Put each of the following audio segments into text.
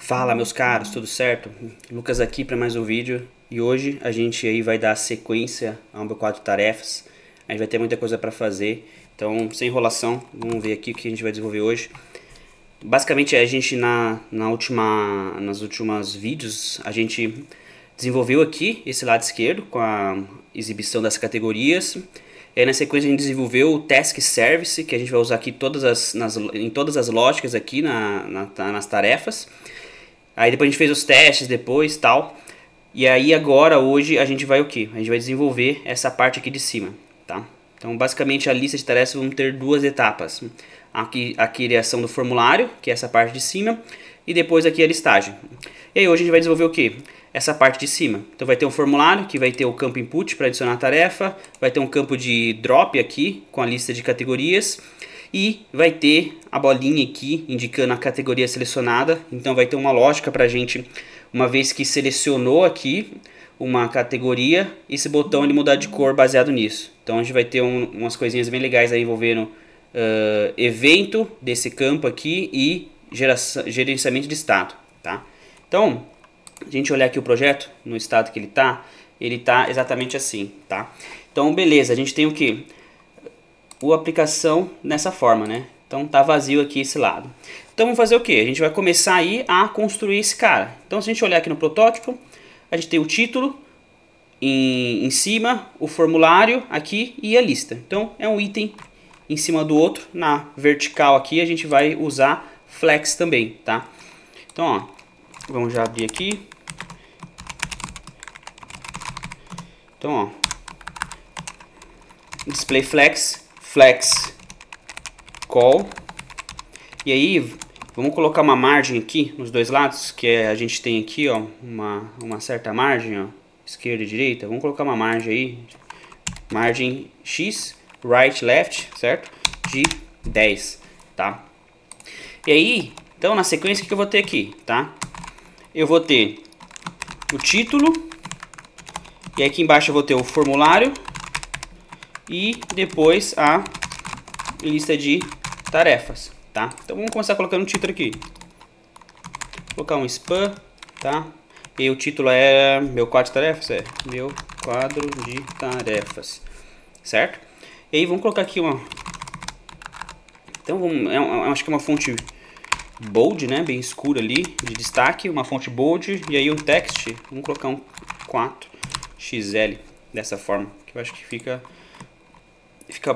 Fala meus caros, tudo certo? Lucas aqui para mais um vídeo e hoje a gente aí vai dar sequência ao meu quadro de tarefas. A gente vai ter muita coisa para fazer, então sem enrolação, vamos ver aqui o que a gente vai desenvolver hoje. Basicamente a gente nas últimas vídeos a gente desenvolveu aqui esse lado esquerdo com a exibição das categorias. E aí na sequência a gente desenvolveu o Task Service, que a gente vai usar aqui em todas as lógicas aqui nas tarefas. Aí depois a gente fez os testes depois tal. E aí agora, hoje, a gente vai o quê? A gente vai desenvolver essa parte aqui de cima, tá? Então basicamente a lista de tarefas vão ter duas etapas. Aqui a criação do formulário, que é essa parte de cima, e depois aqui a listagem. E aí hoje a gente vai desenvolver o quê? Essa parte de cima. Então vai ter um formulário que vai ter o campo input para adicionar a tarefa, vai ter um campo de drop aqui com a lista de categorias e vai ter a bolinha aqui indicando a categoria selecionada. Então vai ter uma lógica para a gente, uma vez que selecionou aqui uma categoria, esse botão ele mudar de cor baseado nisso. Então a gente vai ter umas coisinhas bem legais aí envolvendo evento desse campo aqui e gerenciamento de estado, tá? Então, a gente olhar aqui o projeto, no estado que ele tá exatamente assim, tá? Então, beleza, a gente tem o que? A aplicação nessa forma, né? Então, tá vazio aqui esse lado. Então, vamos fazer o que? A gente vai começar aí a construir esse cara. Então, se a gente olhar aqui no protótipo, a gente tem o título em cima, o formulário aqui e a lista. Então, é um item em cima do outro. Na vertical aqui, a gente vai usar flex também, tá? Então, ó, vamos já abrir aqui. Então, ó, display flex, flex call. E aí, vamos colocar uma margem aqui nos dois lados, que a gente tem aqui, ó, uma certa margem, ó, esquerda e direita. Vamos colocar uma margem aí, margem X, right, left, certo? De 10, tá? E aí, então na sequência, o que eu vou ter aqui, tá? Eu vou ter o título, e aqui embaixo eu vou ter o formulário, e depois a lista de tarefas, tá? Então vamos começar colocando o título aqui. Vou colocar um spam, tá? E o título é meu quadro de tarefas, meu quadro de tarefas, certo? E aí vamos colocar aqui uma... Então acho que é uma fonte bold, né? Bem escura ali, de destaque, uma fonte bold, e aí um text, vamos colocar um 4XL, dessa forma, que eu acho que fica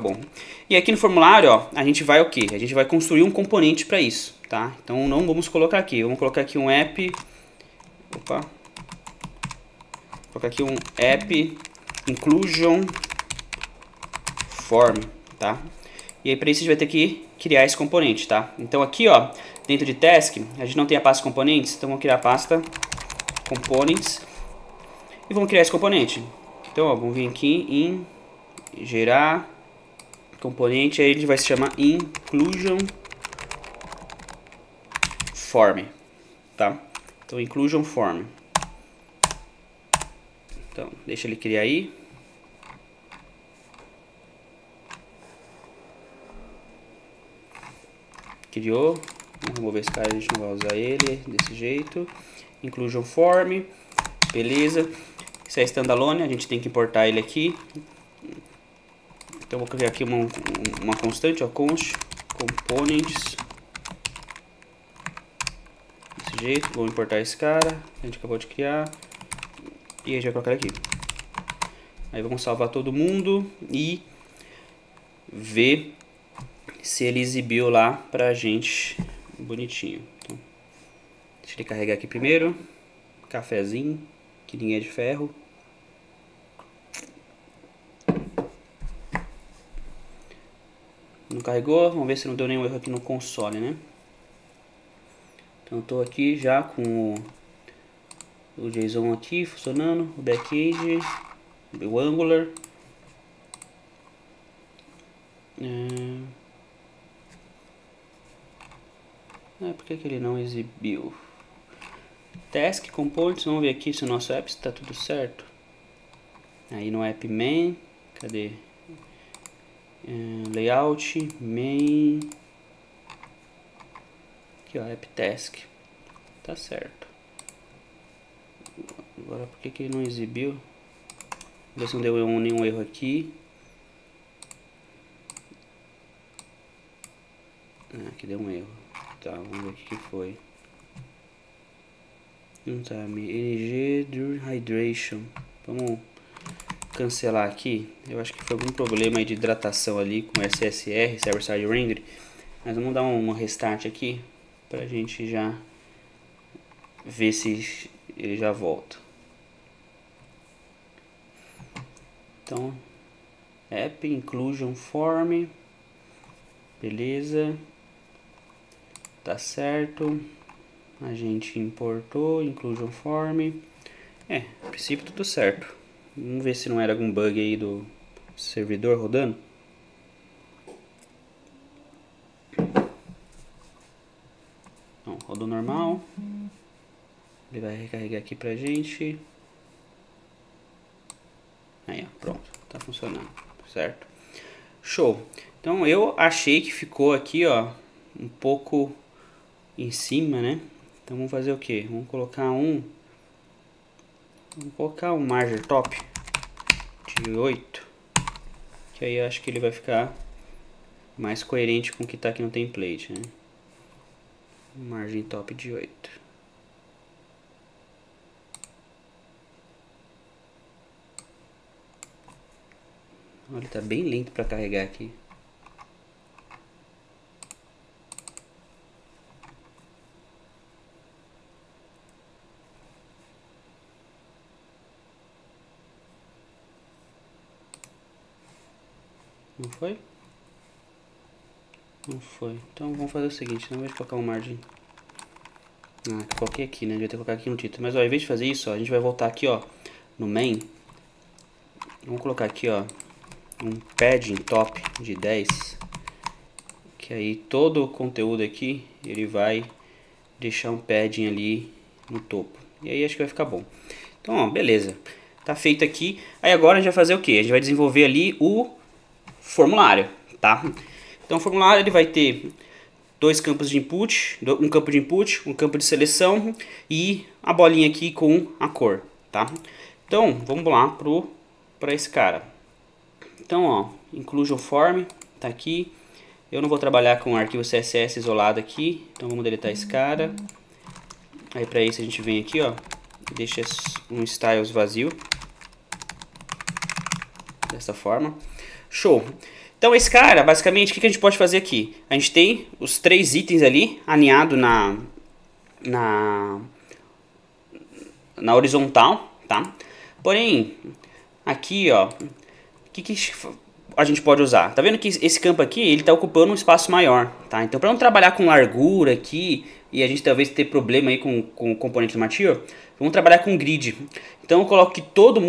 bom. E aqui no formulário, ó, a gente vai o que? A gente vai construir um componente para isso, tá? Então não vamos colocar aqui, vamos colocar aqui um app, opa, vou colocar aqui um app inclusion form, tá? E aí para isso a gente vai ter que criar esse componente, tá? Então aqui, ó, dentro de task, a gente não tem a pasta componentes, então vamos criar a pasta components e vamos criar esse componente. Então, ó, vamos vir aqui em gerar componente, aí ele vai se chamar inclusion form, tá? Então, inclusion form. Então, deixa ele criar aí. Criou. Vamos remover esse cara, a gente não vai usar ele desse jeito. Inclusion form, beleza. Isso é standalone, a gente tem que importar ele aqui. Então vou criar aqui uma constante, ó, const components. Desse jeito, vou importar esse cara, a gente acabou de criar. E a gente vai colocar ele aqui. Aí vamos salvar todo mundo e ver se ele exibiu lá pra gente bonitinho. Então, deixa ele carregar aqui primeiro. Cafezinho, que ninguém é de ferro. Não carregou, vamos ver se não deu nenhum erro aqui no console, né? Então eu tô aqui já com o JSON aqui funcionando, o backend, o Angular. Por que ele não exibiu? Task Components, vamos ver aqui se o nosso app está tudo certo. Aí no app main, cadê? Layout, main, aqui ó, app task, tá certo. Agora por que ele não exibiu? Ver se não deu nenhum erro aqui. Aqui deu um erro. Tá, vamos ver o que foi. Não tá, NG During Hydration. Vamos cancelar aqui. Eu acho que foi algum problema aí de hidratação ali com SSR, Server Side Render. Mas vamos dar um restart aqui pra gente já ver se ele já volta. Então, App Inclusion Form. Beleza. Tá certo. A gente importou Inclusion Form. A princípio tudo certo. Vamos ver se não era algum bug aí do servidor rodando. Não, rodou normal. Ele vai recarregar aqui pra gente. Aí, ó, pronto. Tá funcionando, certo? Show. Então eu achei que ficou aqui, ó, um pouco em cima, né? Então vamos fazer o que? Vamos colocar um margem top de 8, que aí eu acho que ele vai ficar mais coerente com o que está aqui no template, né? Margem top de 8. Olha, tá bem lento para carregar aqui. Não foi? Não foi. Então vamos fazer o seguinte, não vou colocar uma margem. Coloquei aqui, né? Devia ter colocado aqui no título. Mas ó, ao invés de fazer isso, ó, a gente vai voltar aqui, ó, no main. Vamos colocar aqui, ó, um padding top de 10. Que aí todo o conteúdo aqui, ele vai deixar um padding ali no topo. E aí acho que vai ficar bom. Então, ó, beleza. Tá feito aqui. Aí agora a gente vai fazer o que? A gente vai desenvolver ali o formulário, tá? Então o formulário ele vai ter dois campos de input, um campo de input, um campo de seleção e a bolinha aqui com a cor, tá? Então vamos lá para esse cara. Então, ó, inclusion form tá aqui. Eu não vou trabalhar com arquivo CSS isolado aqui, então vamos deletar esse cara. Aí para isso a gente vem aqui, ó, deixa um styles vazio dessa forma. Show. Então esse cara, basicamente, o que a gente pode fazer aqui? A gente tem os 3 itens ali alinhados na horizontal, tá? Porém, aqui, ó, o que a gente pode usar? Tá vendo que esse campo aqui, ele tá ocupando um espaço maior, tá? Então, para não trabalhar com largura aqui e a gente talvez ter problema aí com o componente do material, vamos trabalhar com grid. Então, eu coloco que todo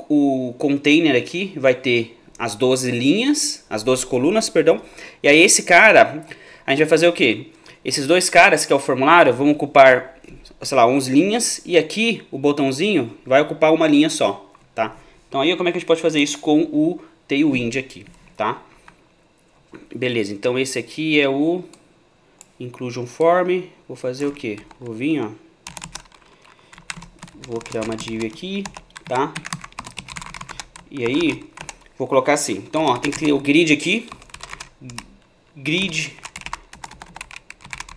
o container aqui vai ter as 12 linhas, as 12 colunas, perdão. E aí esse cara, a gente vai fazer o quê? Esses dois caras, que é o formulário, vão ocupar, sei lá, 11 linhas. E aqui, o botãozinho vai ocupar uma linha só, tá? Então aí como é que a gente pode fazer isso com o Tailwind aqui, tá? Beleza, então esse aqui é o Inclusion Form. Vou fazer o quê? Vou vir, ó. Vou criar uma div aqui, tá? E aí, vou colocar assim. Então, ó, tem que ter o grid aqui. Grid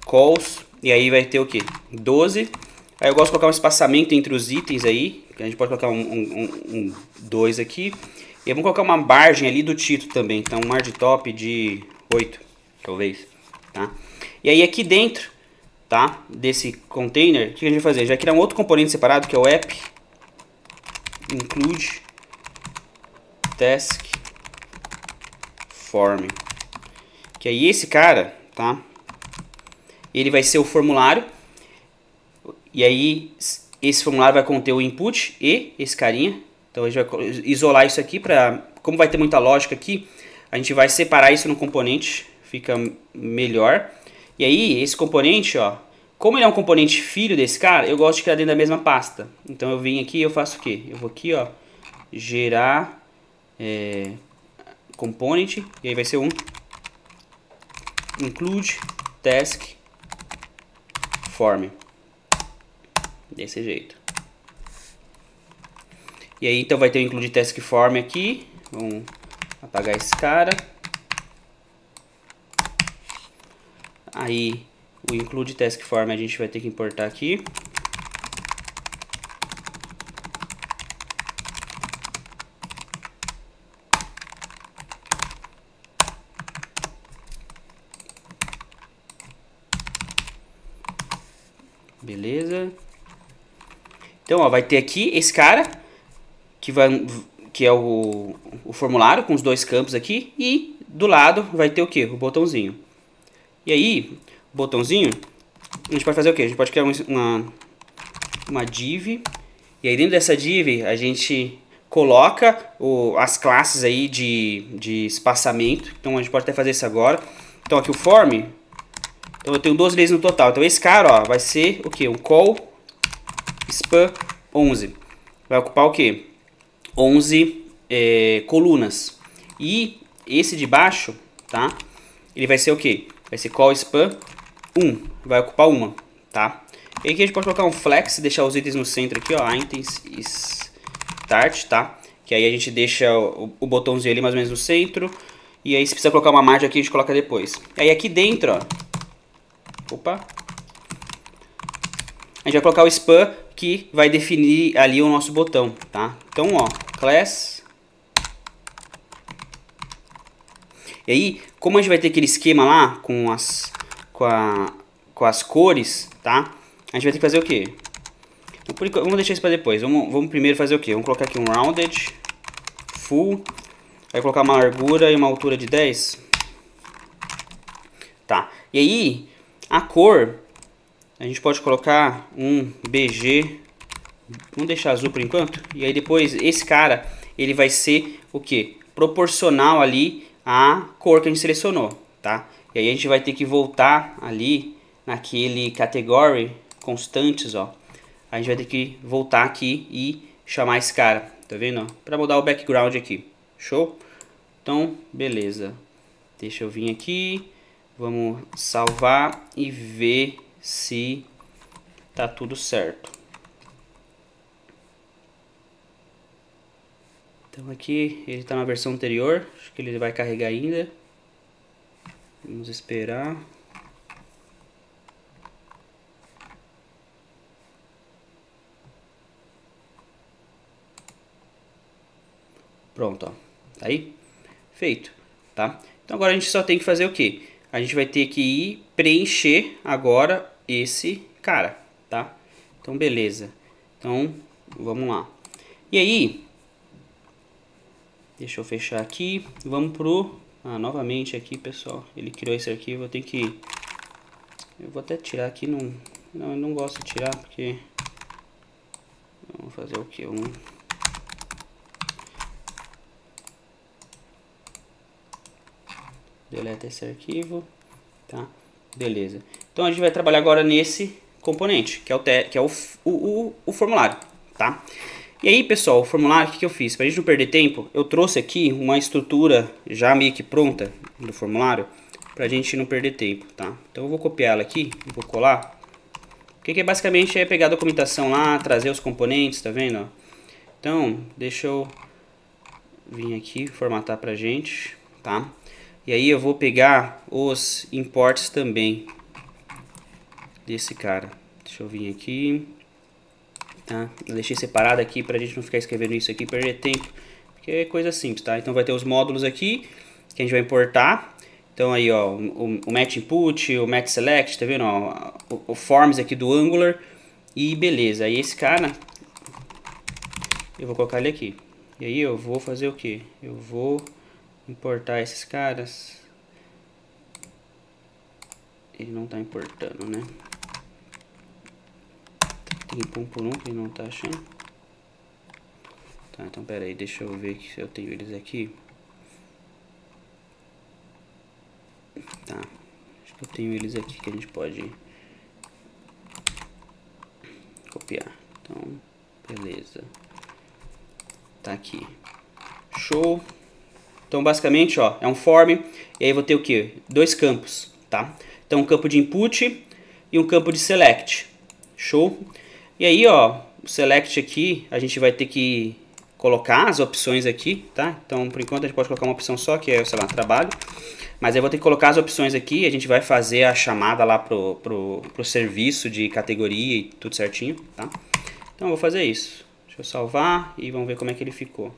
calls. E aí vai ter o quê? 12. Aí eu gosto de colocar um espaçamento entre os itens aí. Que a gente pode colocar um 2 aqui. E vamos colocar uma margem ali do título também. Então, margem top de 8, talvez. Tá? E aí aqui dentro, tá, desse container, o que a gente vai fazer? A gente vai criar um outro componente separado, que é o app include task form. Que aí esse cara, tá, ele vai ser o formulário. E aí esse formulário vai conter o input e esse carinha. Então a gente vai isolar isso aqui para, como vai ter muita lógica aqui, a gente vai separar isso no componente, fica melhor. E aí esse componente, ó, como ele é um componente filho desse cara, eu gosto de criar dentro da mesma pasta. Então eu venho aqui e eu faço o quê? Eu vou aqui, ó, gerar component, e aí vai ser um include task form, Desse jeito. E aí então vai ter o include task form aqui. Vamos apagar esse cara. Aí o include task form a gente vai ter que importar aqui. Beleza. Então, ó, vai ter aqui esse cara que é o formulário com os dois campos aqui, e do lado vai ter o que? O botãozinho. E aí, o botãozinho, a gente pode fazer o que? A gente pode criar uma div, e aí dentro dessa div a gente coloca as classes aí de espaçamento. Então a gente pode até fazer isso agora. Então aqui o form, então eu tenho 12 linhas no total. Então esse cara, ó, vai ser o que? Um call span 11. Vai ocupar o que? 11 colunas. E esse de baixo, tá? Ele vai ser o que? Vai ser call span 1. Vai ocupar uma, tá? E aqui a gente pode colocar um flex, deixar os itens no centro aqui, ó. Items start, tá? Que aí a gente deixa o botãozinho ali mais ou menos no centro. E aí se precisa colocar uma margem aqui, a gente coloca depois. Aí aqui dentro, ó. Opa. A gente vai colocar o span que vai definir ali o nosso botão, tá? Então, ó, class. E aí, como a gente vai ter aquele esquema lá com as cores, tá? A gente vai ter que fazer o quê? Vamos deixar isso para depois. Vamos primeiro fazer o quê? Vamos colocar aqui um rounded full. Vai colocar uma largura e uma altura de 10. Tá. E aí, a cor, a gente pode colocar um BG. Vamos deixar azul por enquanto. E aí depois, esse cara, ele vai ser o quê? Proporcional ali à cor que a gente selecionou, tá? E aí a gente vai ter que voltar ali naquele category constantes, ó. A gente vai ter que voltar aqui e chamar esse cara, tá vendo? Para mudar o background aqui. Show? Então, beleza. Deixa eu vir aqui. Vamos salvar e ver se tá tudo certo. Então aqui ele está na versão anterior. Acho que ele vai carregar ainda. Vamos esperar. Pronto, ó. Tá aí? Feito, tá? Então agora a gente só tem que fazer o quê? A gente vai ter que ir preencher agora esse cara, tá? Então beleza. Então vamos lá. E aí, deixa eu fechar aqui. Vamos pro... novamente aqui, pessoal. Ele criou esse arquivo, eu tenho que... Eu vou até tirar aqui, não, eu não gosto de tirar porque... Vamos fazer o quê? Deleta esse arquivo, tá? Beleza. Então a gente vai trabalhar agora nesse componente, que é o formulário, tá? E aí, pessoal, o formulário, o que eu fiz? Pra gente não perder tempo, eu trouxe aqui uma estrutura já meio que pronta do formulário, pra gente não perder tempo, tá? Então eu vou copiar ela aqui e vou colar. Porque que basicamente é pegar a documentação lá, trazer os componentes, tá vendo? Então, deixa eu vir aqui, formatar pra gente, tá? E aí eu vou pegar os imports também desse cara. Deixa eu vir aqui, tá? Eu deixei separado aqui pra gente não ficar escrevendo isso aqui e perder tempo, porque é coisa simples, tá? Então vai ter os módulos aqui que a gente vai importar. Então aí, ó, o match input, o match select, tá vendo? Ó, o forms aqui do Angular. E beleza, aí esse cara eu vou colocar ele aqui. E aí eu vou fazer o que? Eu vou importar esses caras. Ele não tá importando, né? Tem que pôr por um que ele não tá achando. Tá, então pera aí, deixa eu ver se eu tenho eles aqui. Tá, acho que eu tenho eles aqui que a gente pode copiar. Então, beleza. Tá aqui. Show. Então, basicamente, ó, é um form. E aí eu vou ter o quê? Dois campos, tá? Então, um campo de input e um campo de select. Show? E aí, ó, o select aqui, a gente vai ter que colocar as opções aqui, tá? Então, por enquanto, a gente pode colocar uma opção só, que é, sei lá, trabalho. Mas eu vou ter que colocar as opções aqui, a gente vai fazer a chamada lá pro serviço de categoria e tudo certinho, tá? Então, eu vou fazer isso. Deixa eu salvar e vamos ver como é que ele ficou.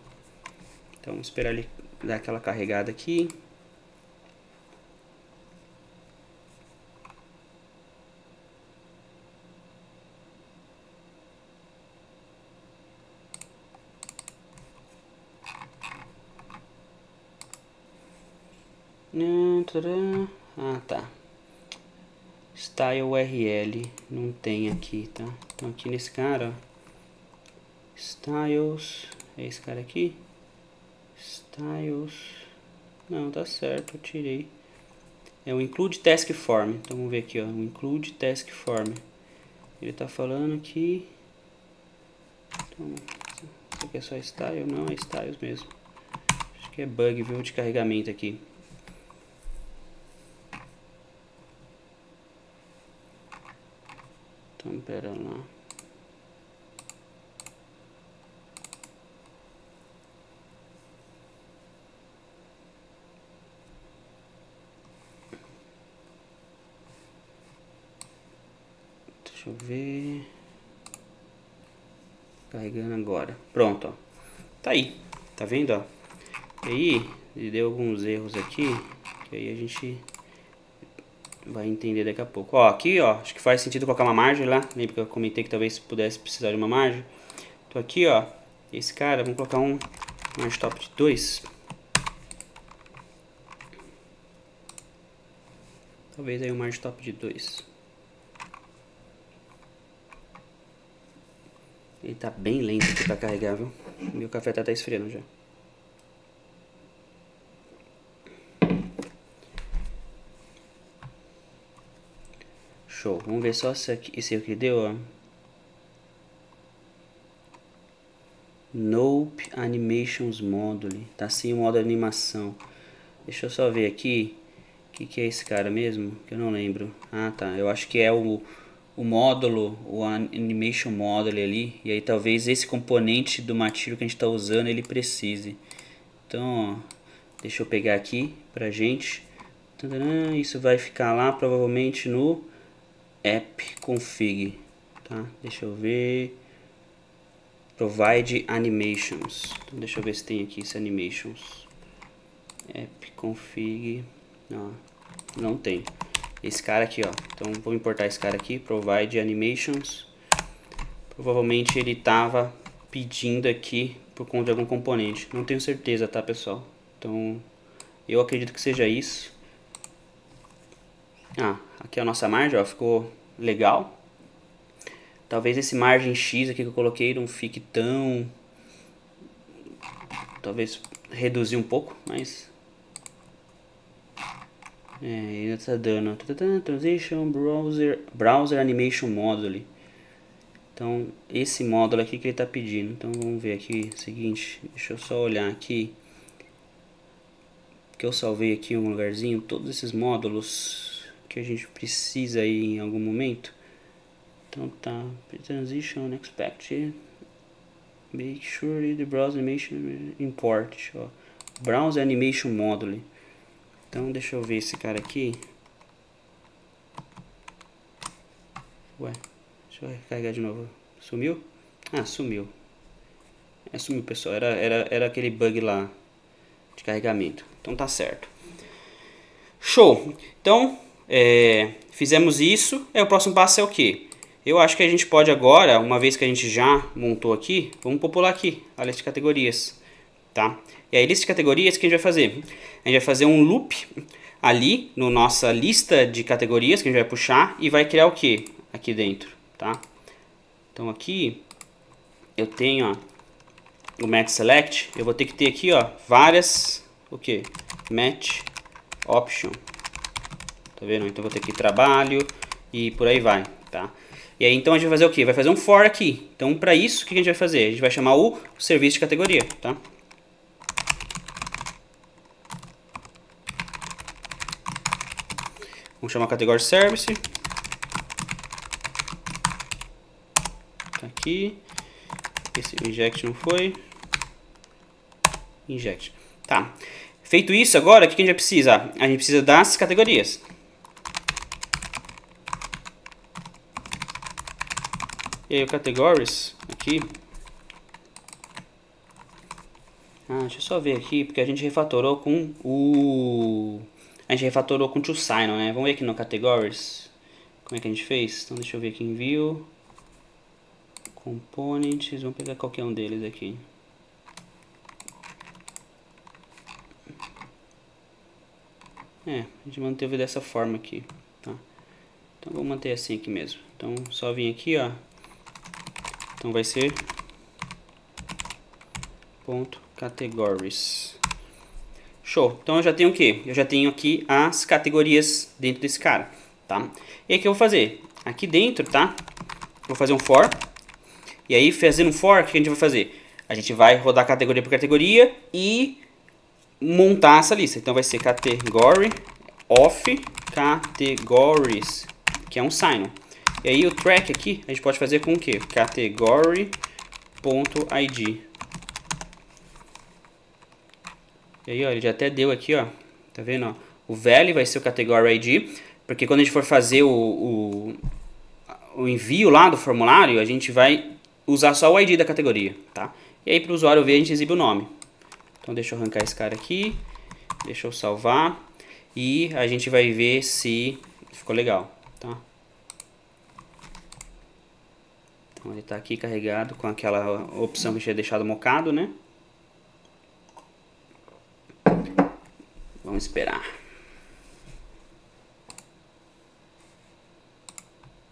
Então, vamos esperar ele dar aquela carregada aqui. Ah, tá. Style URL não tem aqui, tá? Então aqui nesse cara, ó, Styles, é esse cara aqui. Styles, não, tá certo, eu tirei. É o Include Task Form. Então vamos ver aqui, ó, o Include Task Form. Ele tá falando aqui. Então, isso aqui é só Style? Não, é Styles mesmo. Acho que é bug, viu, de carregamento aqui. Então, pera lá. Deixa eu ver. Carregando agora. Pronto, ó. Tá aí. Tá vendo, ó? E aí, ele deu alguns erros aqui, que aí a gente vai entender daqui a pouco. Ó, aqui, ó, acho que faz sentido colocar uma margem lá. Lembra que eu comentei que talvez pudesse precisar de uma margem? Então aqui, ó, esse cara, vamos colocar um margem top de 2. Talvez aí um margem top de 2. Ele tá bem lento aqui pra carregar, viu? Meu café tá até esfriando já. Show. Vamos ver só se esse aqui deu, ó. Nope Animations Module. Tá sem o modo animação. Deixa eu só ver aqui. O que é esse cara mesmo? Que eu não lembro. Ah, tá. Eu acho que é o módulo, o Animation Module ali. E aí talvez esse componente do material que a gente está usando, ele precise. Então, ó, deixa eu pegar aqui pra gente. Isso vai ficar lá provavelmente no app config. Tá? Deixa eu ver. Provide animations. Então, deixa eu ver se tem aqui esse animations. App config. Não tem. Esse cara aqui, ó. Então vou importar esse cara aqui. Provide animations. Provavelmente ele tava pedindo aqui por conta de algum componente. Não tenho certeza, tá, pessoal? Então eu acredito que seja isso. Ah, aqui é a nossa margem, ó. Ficou legal. Talvez esse margem X aqui que eu coloquei não fique tão... Talvez reduzir um pouco, mas... ainda tá dando. Transition Browser Animation Module. Então, esse módulo aqui que ele tá pedindo. Então, vamos ver aqui o seguinte. Deixa eu só olhar aqui. Que eu salvei aqui em um lugarzinho. Todos esses módulos que a gente precisa aí em algum momento. Então tá, transition expect, make sure the browser animation import, ó, browser animation module. Então deixa eu ver esse cara aqui. Ué, deixa eu recarregar de novo. Sumiu? Ah, sumiu. Sumiu, pessoal. Era aquele bug lá de carregamento. Então tá certo. Show. Então fizemos isso. O próximo passo é o que? Eu acho que a gente pode agora, uma vez que a gente já montou aqui, vamos popular aqui a lista de categorias, tá? E aí, lista de categorias, o que a gente vai fazer? A gente vai fazer um loop ali no nossa lista de categorias que a gente vai puxar e vai criar o que aqui dentro, tá? Então aqui eu tenho, ó, o match select. Eu vou ter que ter aqui, ó, várias, o que? Match option. Tá vendo? Então eu vou ter aqui trabalho e por aí vai, tá? E aí então a gente vai fazer o que? Vai fazer um for aqui. Então para isso, o que a gente vai fazer? A gente vai chamar o serviço de categoria, tá? Vamos chamar a categoria service. colocar aqui. Esse inject não foi. Inject. Tá. Feito isso, agora, o que a gente vai precisar? A gente precisa das categorias. E aí, o categories, aqui. Deixa eu só ver aqui, porque a gente refatorou com o... A gente refatorou com toSign-on, né? Vamos ver aqui no categories. Como é que a gente fez? Então, deixa eu ver aqui em view. Components. Vamos pegar qualquer um deles aqui. A gente manteve dessa forma aqui, tá? Então, vou manter assim aqui mesmo. Então, só vim aqui, ó. Então, vai ser... ponto categories. Show. Então eu já tenho o que? Eu já tenho aqui as categorias dentro desse cara, tá? E aí o que eu vou fazer? Aqui dentro, tá? Vou fazer um for. E aí fazendo um for, o que a gente vai fazer? A gente vai rodar categoria por categoria e montar essa lista. Então vai ser category of categories, que é um sign-on. E aí o track aqui a gente pode fazer com o que? Category.id. E aí, ó, ele já até deu aqui, ó. Tá vendo, ó? O value vai ser o category ID, porque quando a gente for fazer o envio lá do formulário, a gente vai usar só o ID da categoria, tá? E aí, para o usuário ver, a gente exibe o nome. Então, deixa eu arrancar esse cara aqui. Deixa eu salvar. E a gente vai ver se ficou legal, tá? Então, ele tá aqui carregado com aquela opção que eu tinha deixado mocado, né? Vamos esperar.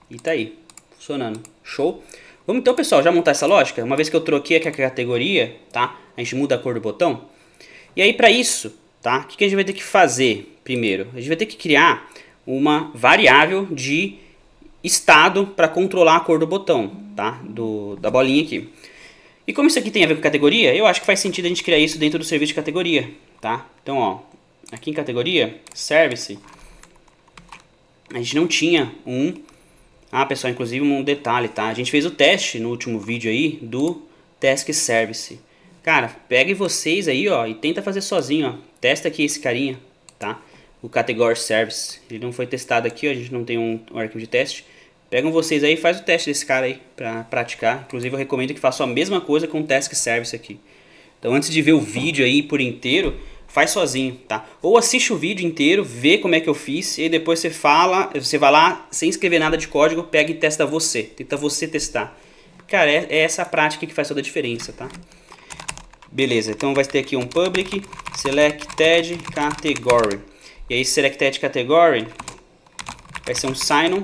E tá aí, funcionando. Show? Vamos então, pessoal, já montar essa lógica? Uma vez que eu troquei aqui a categoria, tá? A gente muda a cor do botão. E aí, para isso, tá? O que a gente vai ter que fazer primeiro? A gente vai ter que criar uma variável de estado para controlar a cor do botão, tá? Da bolinha aqui. E como isso aqui tem a ver com categoria, eu acho que faz sentido a gente criar isso dentro do serviço de categoria, tá? Então, ó, aqui em categoria, service, a gente não tinha um... pessoal, inclusive um detalhe, tá? A gente fez o teste no último vídeo aí do task service. Cara, peguem vocês aí, ó, e tenta fazer sozinho, ó. Testa aqui esse carinha, tá? O category service. Ele não foi testado aqui, ó, a gente não tem um arquivo de teste. Pegam vocês aí e faz o teste desse cara aí pra praticar. Inclusive eu recomendo que façam a mesma coisa com o task service aqui. Então antes de ver o vídeo aí por inteiro, faz sozinho, tá? Ou assiste o vídeo inteiro, vê como é que eu fiz, e aí depois você vai lá, sem escrever nada de código, pega e testa você. Tenta você testar. Cara, é essa prática que faz toda a diferença, tá? Beleza, então vai ter aqui um public, selected category. E aí selected category vai ser um sign-on.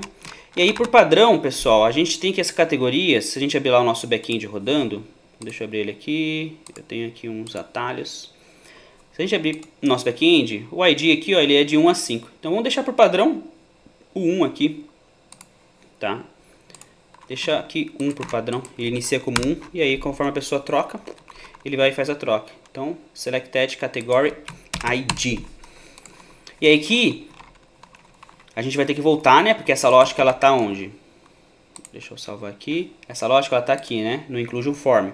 E aí por padrão, pessoal, a gente tem que essa categoria, se a gente abrir lá o nosso backend rodando, deixa eu abrir ele aqui, eu tenho aqui uns atalhos. Se a gente abrir o nosso backend, o ID aqui, ó, ele é de 1 a 5. Então vamos deixar por padrão o 1 aqui, tá? Deixa aqui 1 por padrão, ele inicia como 1, e aí conforme a pessoa troca, ele vai e faz a troca. Então, selected category ID. E aí aqui, a gente vai ter que voltar, né? Porque essa lógica, ela tá onde? Deixa eu salvar aqui. Essa lógica, ela tá aqui, né? No inclusion form.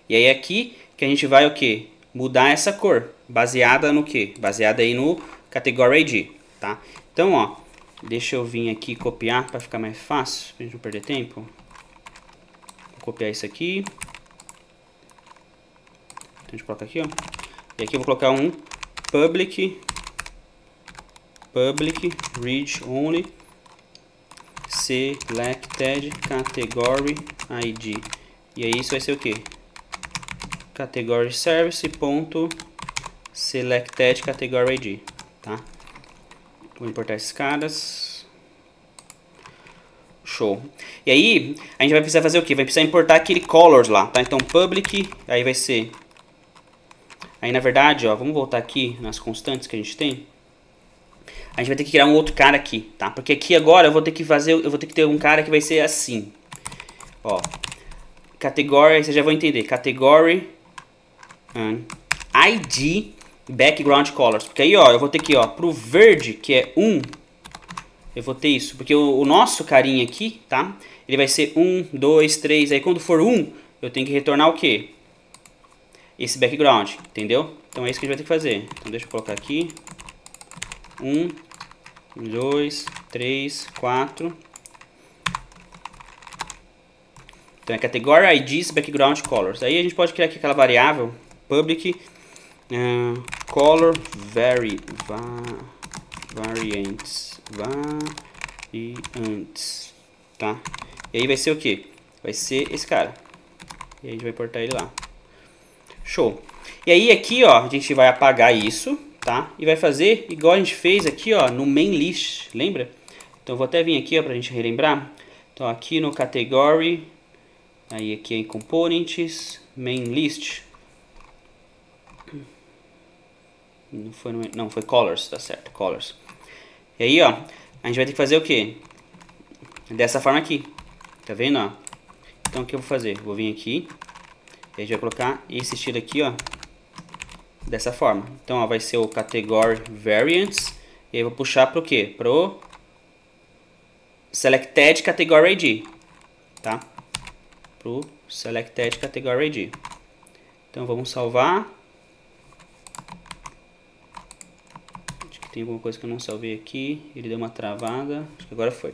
E aí aqui, que a gente vai o quê? Mudar essa cor. Baseada no quê? Baseada aí no category ID, tá? Então, ó, deixa eu vir aqui copiar para ficar mais fácil, pra gente não perder tempo. Vou copiar isso aqui. Então a gente coloca aqui, ó. E aqui eu vou colocar um public read only selected category ID. E aí isso vai ser o quê? Category service ponto selected category ID, tá? Vou importar esses caras. Show. E aí a gente vai precisar fazer o quê? Vai precisar importar aquele colors lá, tá? Então public, aí vai ser... Aí na verdade, ó, vamos voltar aqui nas constantes que a gente tem. A gente vai ter que criar um outro cara aqui, tá? Porque aqui agora eu vou ter que ter um cara que vai ser assim. Ó. Category, vocês já vão entender. Category ID background colors. Porque aí, ó, eu vou ter que, ó, pro verde, que é 1, eu vou ter isso. Porque o nosso carinha aqui, tá? Ele vai ser 1, 2, 3. Aí quando for 1, eu tenho que retornar o quê? Esse background, entendeu? Então é isso que a gente vai ter que fazer. Então deixa eu colocar aqui. 1, 2, 3, 4. Então é category IDs background colors. Aí a gente pode criar aqui aquela variável public color variants, tá? E aí vai ser o que? Vai ser esse cara. E aí a gente vai importar ele lá. Show. E aí aqui, ó, a gente vai apagar isso, tá? E vai fazer igual a gente fez aqui, ó, no main list, lembra? Então eu vou até vir aqui, ó, pra gente relembrar. Então aqui no category, aí aqui em components, main list. Não foi colors, tá certo, colors. E aí, ó, a gente vai ter que fazer o quê? Dessa forma aqui. Tá vendo, ó? Então o que eu vou fazer? Vou vir aqui. E a gente vai colocar esse estilo aqui, ó. Dessa forma. Então, ó, vai ser o category variants. E aí eu vou puxar pro quê? Pro selected category ID. Tá? Pro selected category ID. Então vamos salvar. Acho que tem alguma coisa que eu não salvei aqui. Ele deu uma travada. Acho que agora foi.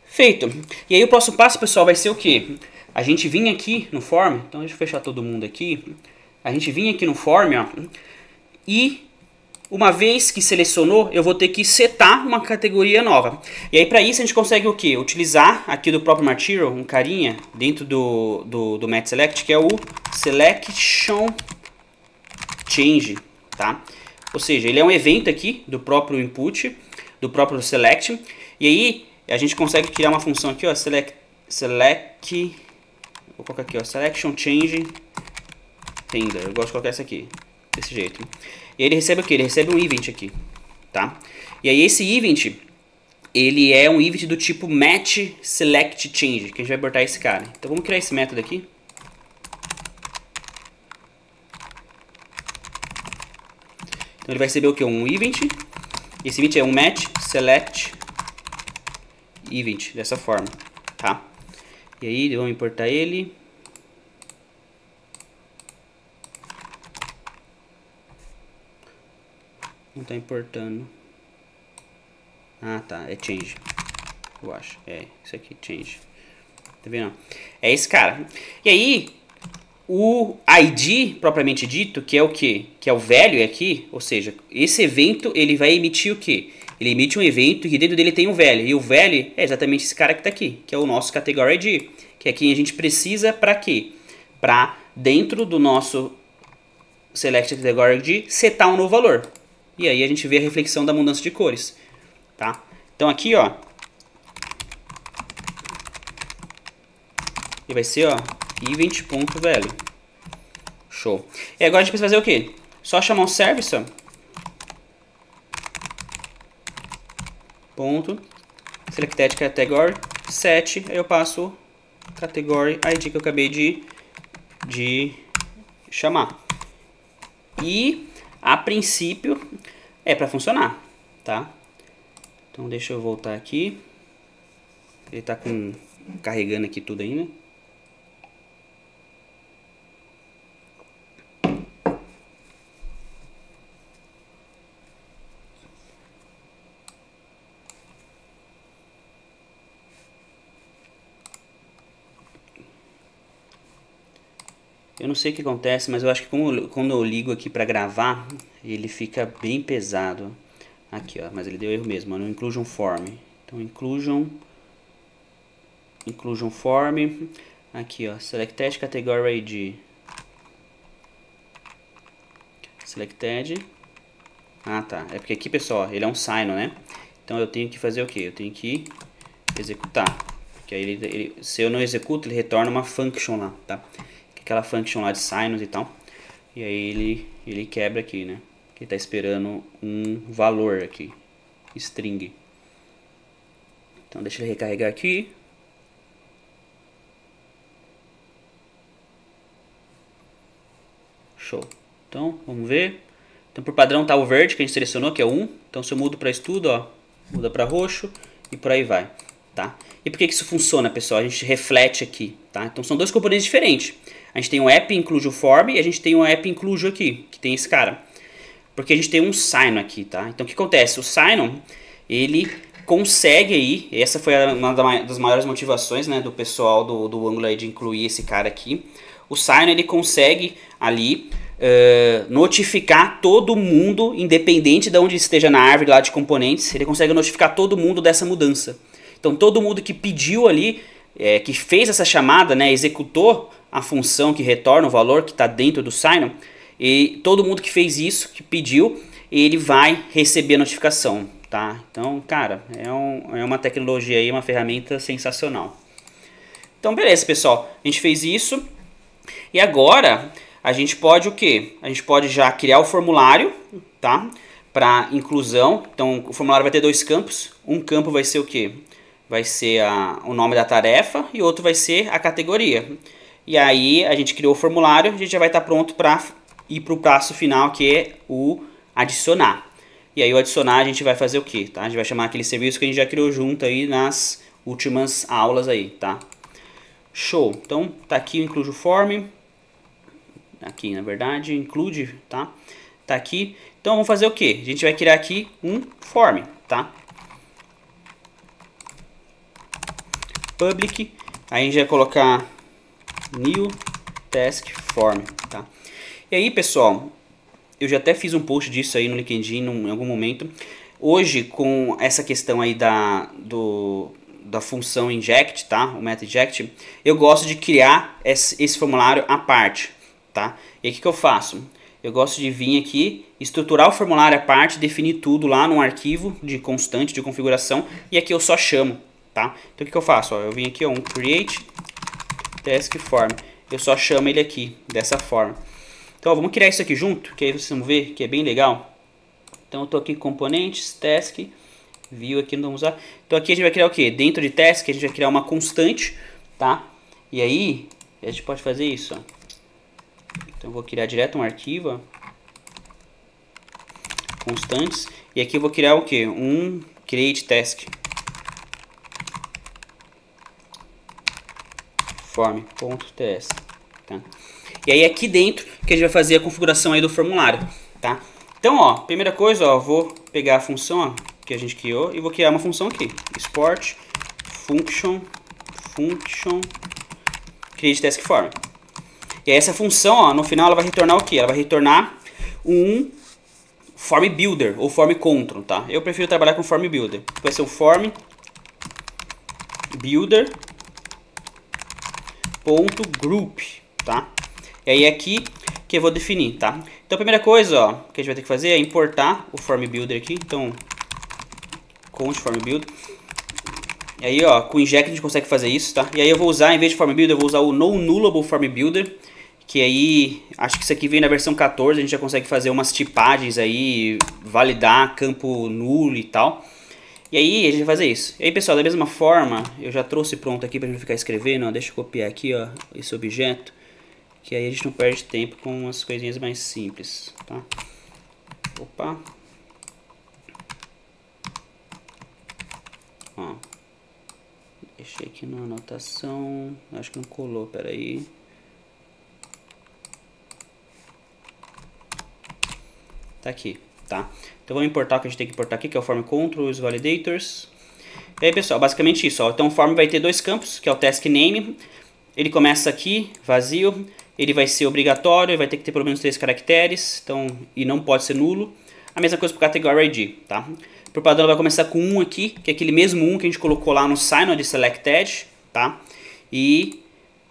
Feito. E aí o próximo passo, pessoal, vai ser o quê? A gente vinha aqui no form. Então deixa eu fechar todo mundo aqui. A gente vinha aqui no form, ó. E uma vez que selecionou, eu vou ter que setar uma categoria nova. E aí para isso a gente consegue o quê? Utilizar aqui do próprio Material, um carinha dentro do Mat Select, que é o Selection Change, tá? Ou seja, ele é um evento aqui do próprio input, do próprio select. E aí a gente consegue criar uma função aqui, ó, vou colocar aqui, ó, Selection Change Render. Eu gosto de colocar essa aqui, desse jeito. E ele recebe o que? Ele recebe um event aqui, tá? E aí esse event, ele é um event do tipo match select change, que a gente vai botar esse cara. Então vamos criar esse método aqui. Então ele vai receber o que? Um event. Esse event é um match select event, dessa forma, tá? E aí vamos importar ele. Não tá importando. Ah, tá. É change. Eu acho. É, isso aqui, change. Tá vendo? É esse cara. E aí, o ID, propriamente dito, que é o quê? Que é o value aqui, ou seja, esse evento, ele vai emitir o quê? Ele emite um evento e dentro dele tem um value. E o value é exatamente esse cara que tá aqui, que é o nosso category ID. Que é quem a gente precisa para quê? Para dentro do nosso select category ID, setar um novo valor. E aí a gente vê a reflexão da mudança de cores, tá? Então aqui, ó, e vai ser, ó, event.value. Show. E agora a gente precisa fazer o quê? Só chamar um service, ó. Ponto. Selected category set. Aí eu passo category ID que eu acabei de chamar. E a princípio é para funcionar, tá? Então deixa eu voltar aqui. Ele tá carregando aqui tudo ainda. Eu não sei o que acontece, mas eu acho que quando eu ligo aqui para gravar, ele fica bem pesado. Aqui, ó, mas ele deu erro mesmo, no inclusion form. Então inclusion form, aqui, ó, selected category ID. Selected. Ah, tá. É porque aqui, pessoal, ele é um sign, né? Então eu tenho que fazer o quê? Eu tenho que executar. Porque aí se eu não executo, ele retorna uma function lá, tá? Aquela function lá de sinus e tal. E aí ele quebra aqui, né? Que tá esperando um valor aqui, string. Então deixa ele recarregar aqui. Show. Então vamos ver. Então por padrão tá o verde que a gente selecionou, que é 1. Então se eu mudo para estudo, ó, muda para roxo e por aí vai, tá? E por que isso funciona, pessoal? A gente reflete aqui, tá? Então são dois componentes diferentes. A gente tem o app include o form e a gente tem o app include aqui, que tem esse cara. Porque a gente tem um sign aqui, tá? Então o que acontece? O sign, ele consegue aí, essa foi uma das maiores motivações, né, do pessoal do Angular de incluir esse cara aqui. O sign, ele consegue ali notificar todo mundo, independente de onde esteja na árvore lá de componentes, ele consegue notificar todo mundo dessa mudança. Então todo mundo que pediu ali, que fez essa chamada, né, executou a função que retorna o valor que está dentro do sign, e todo mundo que fez isso, que pediu, ele vai receber a notificação, tá? Então, cara, é uma tecnologia aí, uma ferramenta sensacional. Então, beleza, pessoal. A gente fez isso. E agora, a gente pode o quê? A gente pode já criar o formulário, tá? Para inclusão. Então, o formulário vai ter dois campos. Um campo vai ser o quê? Vai ser o nome da tarefa e outro vai ser a categoria. E aí, a gente criou o formulário, a gente já vai estar pronto para ir para o passo final, que é o adicionar. E aí o adicionar a gente vai fazer o que, tá? A gente vai chamar aquele serviço que a gente já criou junto aí nas últimas aulas aí, tá? Show. Então tá aqui o include form. Aqui na verdade include, tá? Tá aqui. Então vamos fazer o que? A gente vai criar aqui um form, tá? Public. Aí a gente vai colocar new task form, tá? E aí, pessoal, eu já até fiz um post disso aí no LinkedIn em algum momento. Hoje, com essa questão aí da função inject, tá? O meta inject, eu gosto de criar esse formulário à parte, tá? E aí, o que eu faço? Eu gosto de vir aqui, estruturar o formulário à parte, definir tudo lá num arquivo de constante de configuração, e aqui eu só chamo, tá? Então, o que eu faço? Ó, eu vim aqui, ó, um create task form. Eu só chamo ele aqui, dessa forma. Então, ó, vamos criar isso aqui junto, que aí vocês vão ver que é bem legal. Então, eu estou aqui em componentes, task, view aqui não vamos usar. Então, aqui a gente vai criar o quê? Dentro de task, a gente vai criar uma constante, tá? E aí, a gente pode fazer isso, ó. Então, eu vou criar direto um arquivo, ó. Constantes. E aqui eu vou criar o quê? Um create task. Form.ts, tá? E aí aqui dentro que a gente vai fazer a configuração aí do formulário, tá? Então, ó, primeira coisa, ó, vou pegar a função, ó, que a gente criou e vou criar uma função aqui, export function create task form. E aí essa função, ó, no final ela vai retornar o quê? Ela vai retornar um form builder ou form control, tá? Eu prefiro trabalhar com form builder. Vai ser o form builder .group, tá? E aí aqui que eu vou definir, tá? Então a primeira coisa, ó, que a gente vai ter que fazer é importar o form builder aqui. Então, const form builder. E aí, ó, com inject a gente consegue fazer isso, tá? E aí eu vou usar, em vez de form builder, eu vou usar o no nullable form builder, que aí, acho que isso aqui vem na versão 14, a gente já consegue fazer umas tipagens aí, validar campo nulo e tal. E aí a gente vai fazer isso. E aí, pessoal, da mesma forma, eu já trouxe pronto aqui pra gente ficar escrevendo, ó, deixa eu copiar aqui, ó, esse objeto, que aí a gente não perde tempo com umas coisinhas mais simples, tá? Opa. Ó. Deixei aqui na anotação, acho que não colou, peraí. Tá aqui, tá? Então vamos importar o que a gente tem que importar aqui, que é o form control, os validators. E aí, pessoal, basicamente isso, ó. Então o form vai ter dois campos, que é o task name. Ele começa aqui, vazio. Ele vai ser obrigatório, vai ter que ter pelo menos 3 caracteres, então, e não pode ser nulo. A mesma coisa para o category ID, tá? Por padrão vai começar com 1 aqui, que é aquele mesmo 1 que a gente colocou lá no sign de selected, tá? E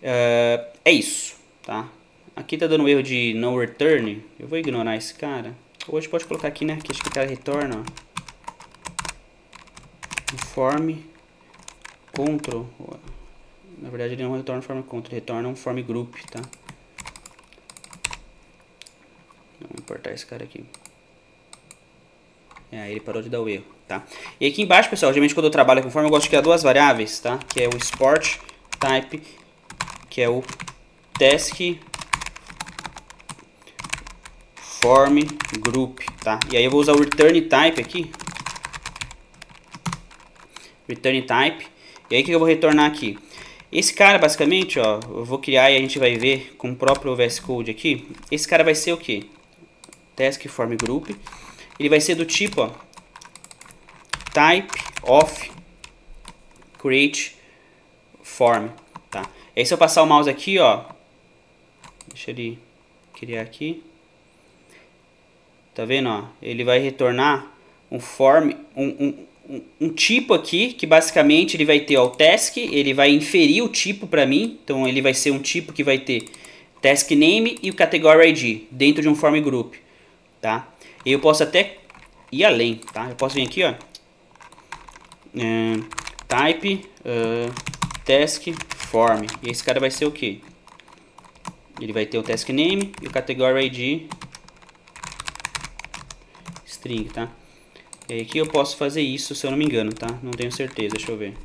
é isso, tá? Aqui tá dando erro de no return, eu vou ignorar esse cara. Hoje pode colocar aqui, né, que acho que o cara retorna, ó. Form control, na verdade ele não retorna um form control, ele retorna um form group, tá? Vamos importar esse cara aqui. Aí ele parou de dar o erro, tá? E aqui embaixo, pessoal, geralmente quando eu trabalho com form, eu gosto de criar duas variáveis, tá? Que é o export type, que é o task form group, tá? E aí eu vou usar o return type aqui. return type. E aí o que eu vou retornar aqui? Esse cara basicamente, ó, eu vou criar e a gente vai ver com o próprio VS Code aqui. Esse cara vai ser o que? Task form group. Ele vai ser do tipo, ó, type of create form, tá? E aí se eu passar o mouse aqui, ó, deixa ele criar aqui. Tá vendo, ó? Ele vai retornar um form, um tipo aqui, que basicamente ele vai ter, ó, o task, ele vai inferir o tipo para mim. Então ele vai ser um tipo que vai ter task name e o category ID dentro de um form group, tá? E eu posso até ir além, tá? Eu posso vir aqui, ó, type task form. E esse cara vai ser o que? Ele vai ter o task name e o category ID string, tá? E aí aqui eu posso fazer isso, se eu não me engano, tá? Não tenho certeza, deixa eu ver.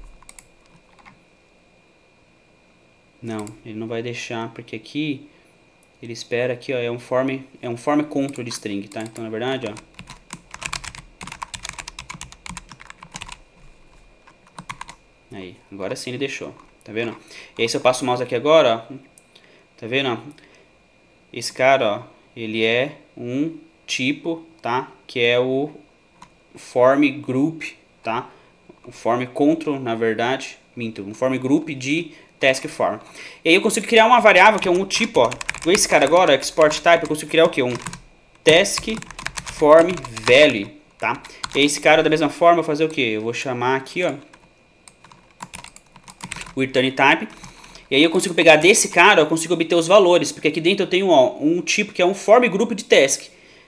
Não, ele não vai deixar, porque aqui ele espera aqui, ó, é um form control de string, tá? Então, na verdade, ó, aí, agora sim ele deixou, tá vendo? E aí se eu passo o mouse aqui agora, ó, tá vendo, ó? Esse cara, ó, ele é um tipo, tá? Que é o form group, tá? O form control, na verdade, minto, um form group de task form. E aí eu consigo criar uma variável que é um tipo, ó. Com esse cara agora, export type, eu consigo criar o que? Um task form value, tá? E aí esse cara da mesma forma eu vou fazer o que? Eu vou chamar aqui, ó, o return type. E aí eu consigo pegar desse cara, eu consigo obter os valores, porque aqui dentro eu tenho, ó, um tipo que é um form group de task.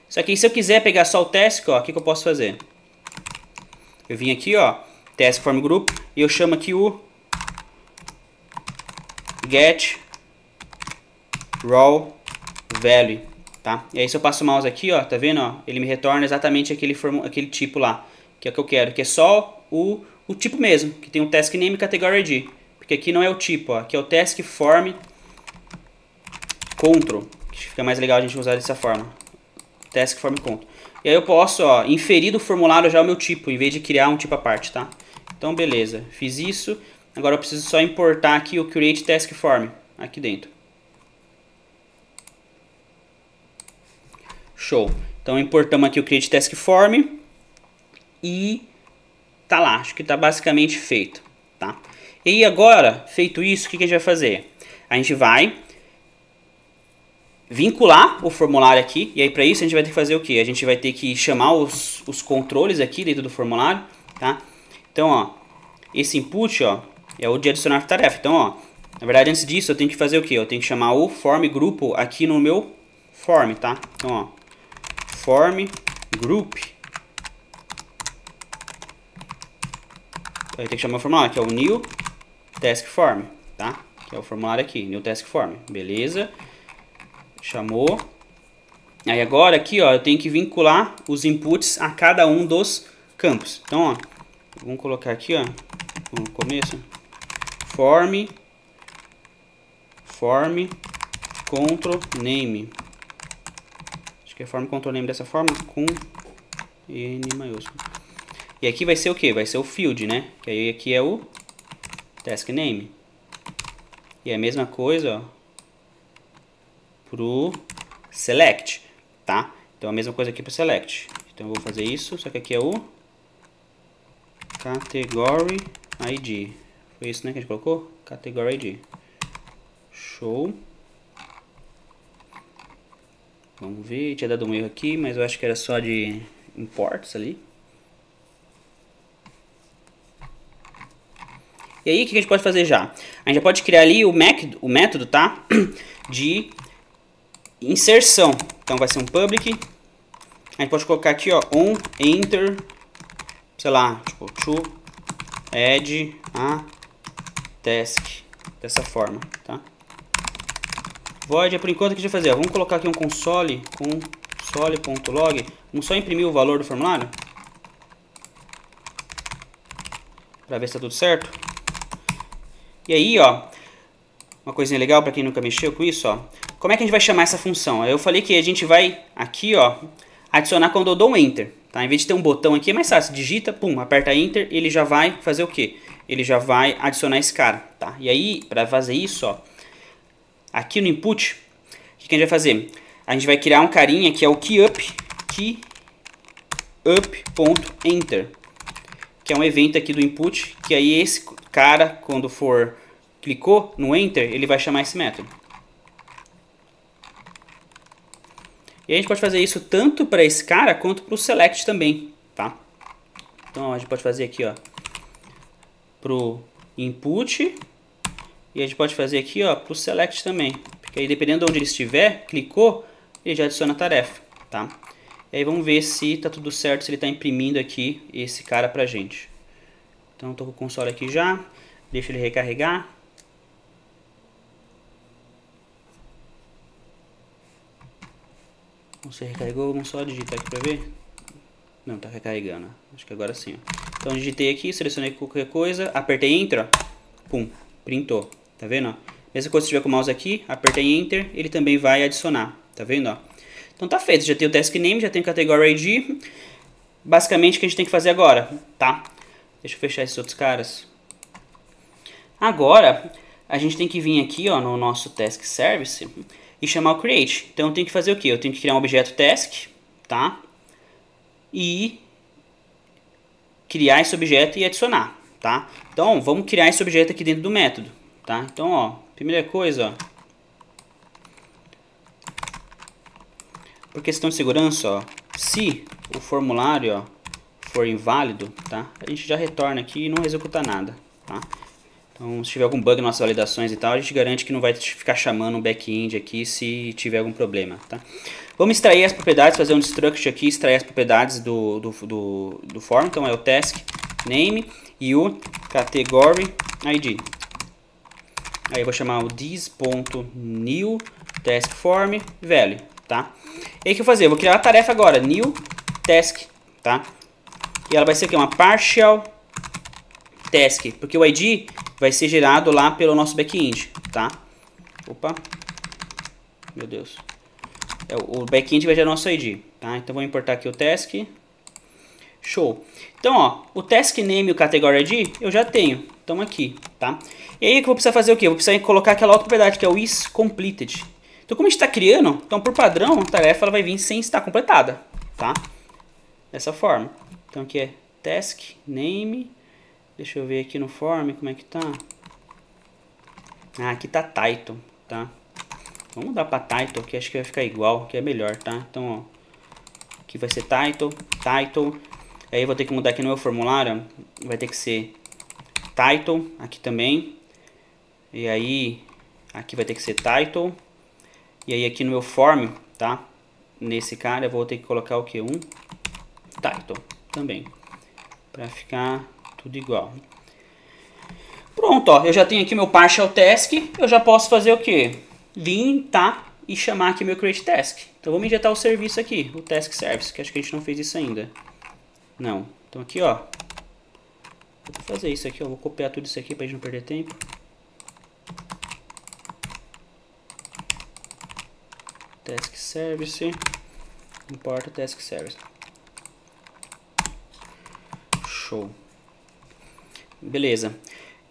Só que se eu quiser pegar só o task, ó, o que eu posso fazer? Eu vim aqui, ó, task form group, e eu chamo aqui o get raw value, tá? E aí se eu passo o mouse aqui, ó, tá vendo, ó, ele me retorna exatamente aquele tipo lá, que é o que eu quero, que é só o tipo mesmo, que tem o task name e category ID. Porque aqui não é o tipo, ó, aqui é o task form control, que fica mais legal a gente usar dessa forma. Task form control. E aí eu posso, ó, inferir do formulário já o meu tipo, em vez de criar um tipo à parte, tá? Então beleza, fiz isso. Agora eu preciso só importar aqui o create task form aqui dentro. Show. Então importamos aqui o create task form e tá lá, acho que tá basicamente feito, tá? E aí agora, feito isso, o que a gente vai fazer? A gente vai vincular o formulário aqui, e aí para isso a gente vai ter que fazer o que? A gente vai ter que chamar os controles aqui dentro do formulário, tá? Então, ó, esse input, ó, é o de adicionar tarefa. Então, ó, na verdade antes disso eu tenho que fazer o que? Eu tenho que chamar o form grupo aqui no meu form, tá? Então, ó, form group. Eu tenho que chamar o formulário, que é o new task form, tá? Que é o formulário aqui, new task form, beleza? Chamou. Aí agora aqui, ó, eu tenho que vincular os inputs a cada um dos campos. Então, ó, vamos colocar aqui, ó, no começo, form control name. Acho que é form control name dessa forma, com N maiúsculo. E aqui vai ser o que? Vai ser o field, né? Que aí aqui é o task name. E é a mesma coisa, ó, pro select, tá? Então a mesma coisa aqui pro select. Então eu vou fazer isso, só que aqui é o category ID. Foi isso, né, que a gente colocou? Category ID. Show. Vamos ver, tinha dado um erro aqui, mas eu acho que era só de imports ali. E aí, o que a gente pode fazer já? A gente já pode criar ali o método, tá? De inserção. Então vai ser um public. A gente pode colocar aqui, ó, on enter, sei lá, tipo, to add a task. Dessa forma, tá? Void é por enquanto o que a gente vai fazer. Ó, vamos colocar aqui um console.log. Vamos só imprimir o valor do formulário. Pra ver se tá tudo certo. E aí, ó, uma coisinha legal para quem nunca mexeu com isso, ó. Como é que a gente vai chamar essa função? Eu falei que a gente vai aqui, ó, adicionar quando eu dou um enter, Tá? Em vez de ter um botão aqui, é mais fácil. Digita, pum, aperta Enter, ele já vai fazer o quê? Ele já vai adicionar esse cara, tá? E aí, para fazer isso, ó, aqui no input, o que a gente vai fazer? A gente vai criar um carinha que é o keyUp.enter, que é um evento aqui do input, que aí esse cara, quando for clicou no Enter, ele vai chamar esse método. E a gente pode fazer isso tanto para esse cara quanto para o select também, tá? Então ó, a gente pode fazer aqui, ó, pro input, e a gente pode fazer aqui, ó, pro select também, porque aí dependendo de onde ele estiver, clicou, ele já adiciona a tarefa, tá? E aí vamos ver se tá tudo certo, se ele tá imprimindo aqui esse cara pra gente. Então tô com o console aqui já, deixa ele recarregar. Você recarregou, vamos só digitar aqui pra ver. Não, tá recarregando. Acho que agora sim, ó. Então digitei aqui, selecionei qualquer coisa, apertei Enter, ó. Pum, printou. Tá vendo, ó? Mesma coisa se tiver com o mouse aqui, apertei Enter, ele também vai adicionar. Tá vendo, ó? Então tá feito, já tem o task name, já tem o category ID. Basicamente o que a gente tem que fazer agora, tá? Deixa eu fechar esses outros caras. Agora, a gente tem que vir aqui, ó, no nosso task service e chamar o create. Então eu tenho que fazer o quê? Eu tenho que criar um objeto task, tá? E criar esse objeto e adicionar, tá? Então vamos criar esse objeto aqui dentro do método, tá? Então, ó, primeira coisa, ó, por questão de segurança, ó, se o formulário, ó, for inválido, tá? A gente já retorna aqui e não executa nada, tá? Então, se tiver algum bug nas nossas validações e tal, a gente garante que não vai ficar chamando um back-end aqui se tiver algum problema, tá? Vamos extrair as propriedades, fazer um struct aqui, extrair as propriedades do form. Então é o task name e o category ID. Aí eu vou chamar o this.new task form value, tá? E aí o que eu vou fazer? Eu vou criar uma tarefa agora, new task, tá? E ela vai ser aqui uma partial task, porque o ID vai ser gerado lá pelo nosso back-end, tá? Opa, meu Deus. O back-end vai gerar nosso ID, tá? Então vou importar aqui o task. Show. Então, ó, o task name e o category ID eu já tenho. Então aqui, tá? E aí que eu vou precisar fazer o quê? Eu vou precisar colocar aquela outra propriedade que é o is completed. Então como a gente está criando, então por padrão a tarefa ela vai vir sem estar completada, tá? Dessa forma. Então aqui é task name. Deixa eu ver aqui no form como é que tá. Ah, aqui tá title, tá? Vamos mudar para title, que acho que vai ficar igual, que é melhor, tá? Então, ó, aqui vai ser title. Aí eu vou ter que mudar aqui no meu formulário, vai ter que ser title, aqui também. E aí, aqui vai ter que ser title. E aí aqui no meu form, tá? Nesse cara eu vou ter que colocar o que? Um title também, para ficar tudo igual. Pronto, ó, eu já tenho aqui meu partial task, eu já posso fazer o que? Vir, tá? E chamar aqui meu create task. Então vamos injetar o serviço aqui, o task service, que acho que a gente não fez isso ainda. Não. Então aqui, ó, vou fazer isso aqui, ó, vou copiar tudo isso aqui pra gente não perder tempo. Task service, importa task service. Show. Beleza.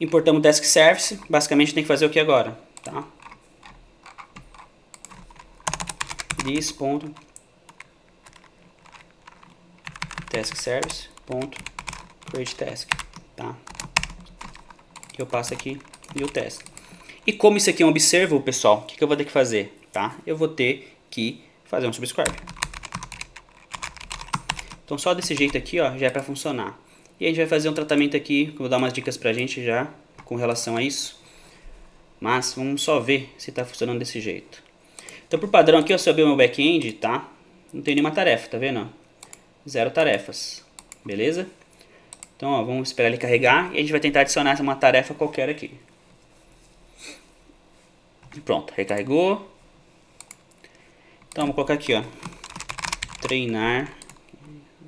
Importamos o task service. Basicamente tem que fazer o que agora? Tá? This ponto task service ponto create task, tá? Que eu passo aqui e o teste. E como isso aqui é um observable, pessoal, o que eu vou ter que fazer? Tá? Eu vou ter que fazer um subscribe. Então só desse jeito aqui, ó, já é para funcionar. E a gente vai fazer um tratamento aqui, que eu vou dar umas dicas pra gente já com relação a isso. Mas vamos só ver se tá funcionando desse jeito. Então por padrão aqui, se eu abrir o meu back-end, tá? Não tem nenhuma tarefa, tá vendo? 0 tarefas, beleza? Então ó, vamos esperar ele carregar e a gente vai tentar adicionar uma tarefa qualquer aqui. Pronto, recarregou. Então vamos colocar aqui, ó, treinar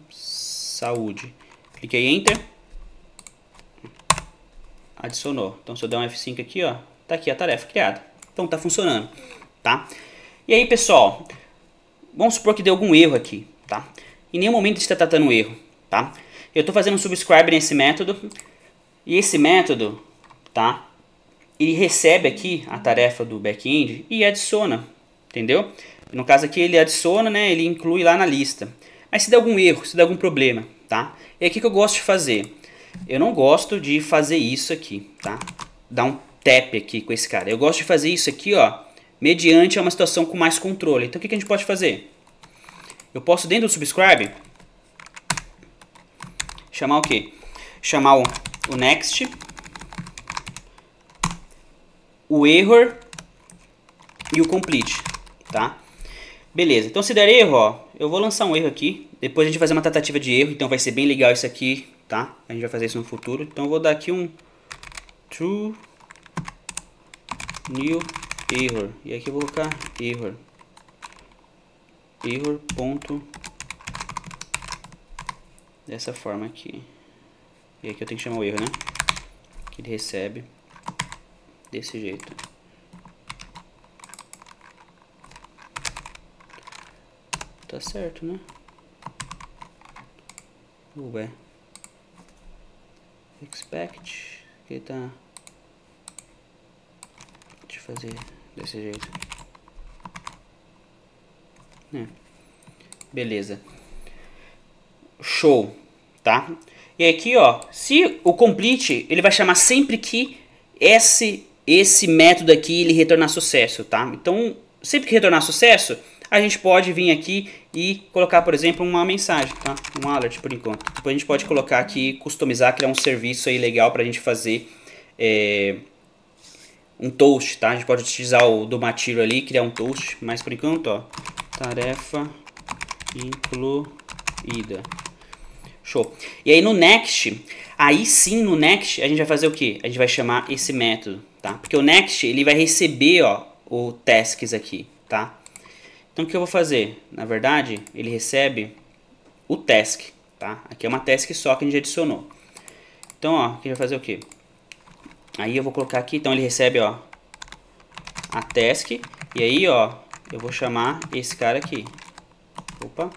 saúde. Cliquei em Enter. Adicionou. Então se eu der um F5 aqui, ó, tá aqui a tarefa criada. Então tá funcionando, tá? E aí, pessoal, vamos supor que deu algum erro aqui, tá? em nenhum momento está tratando um erro, tá? Eu estou fazendo um subscribe nesse método, e esse método, tá? Ele recebe aqui a tarefa do back-end e adiciona, entendeu? No caso aqui ele adiciona, né? Ele inclui lá na lista. Mas se der algum erro, se der algum problema, tá? E aqui que eu gosto de fazer. Eu não gosto de fazer isso aqui, tá? Dar um tap aqui com esse cara. Eu gosto de fazer isso aqui, ó, mediante uma situação com mais controle. Então o que a gente pode fazer? Eu posso dentro do subscribe chamar o quê? Chamar o next, o error e o complete, tá? Beleza, então se der erro, ó, eu vou lançar um erro aqui, depois a gente vai fazer uma tentativa de erro, então vai ser bem legal isso aqui, tá? A gente vai fazer isso no futuro, então eu vou dar aqui um true new error, e aqui eu vou colocar error, ponto, dessa forma aqui, e aqui eu tenho que chamar o erro, né? Que ele recebe desse jeito. Tá certo, né? Ué. Expect. Que tá. Deixa eu fazer desse jeito. Beleza. Show. Tá? E aqui, ó. Se o complete, ele vai chamar sempre que esse método aqui ele retornar sucesso, tá? Então, sempre que retornar sucesso, a gente pode vir aqui e colocar, por exemplo, uma mensagem, tá? Um alert por enquanto. Depois a gente pode colocar aqui, customizar, criar um serviço aí legal pra gente fazer um toast, tá? A gente pode utilizar o do Material ali, criar um toast, mas por enquanto, ó, tarefa incluída. Show. E aí no next, aí sim no next a gente vai fazer o que? A gente vai chamar esse método, tá? Porque o next ele vai receber, ó, o tasks aqui, tá? Então o que eu vou fazer? Na verdade, ele recebe o task, tá? Aqui é uma task só que a gente adicionou. Então, ó, aqui vai fazer o que? Aí eu vou colocar aqui, então ele recebe, ó, a task, e aí, ó, eu vou chamar esse cara aqui. Opa.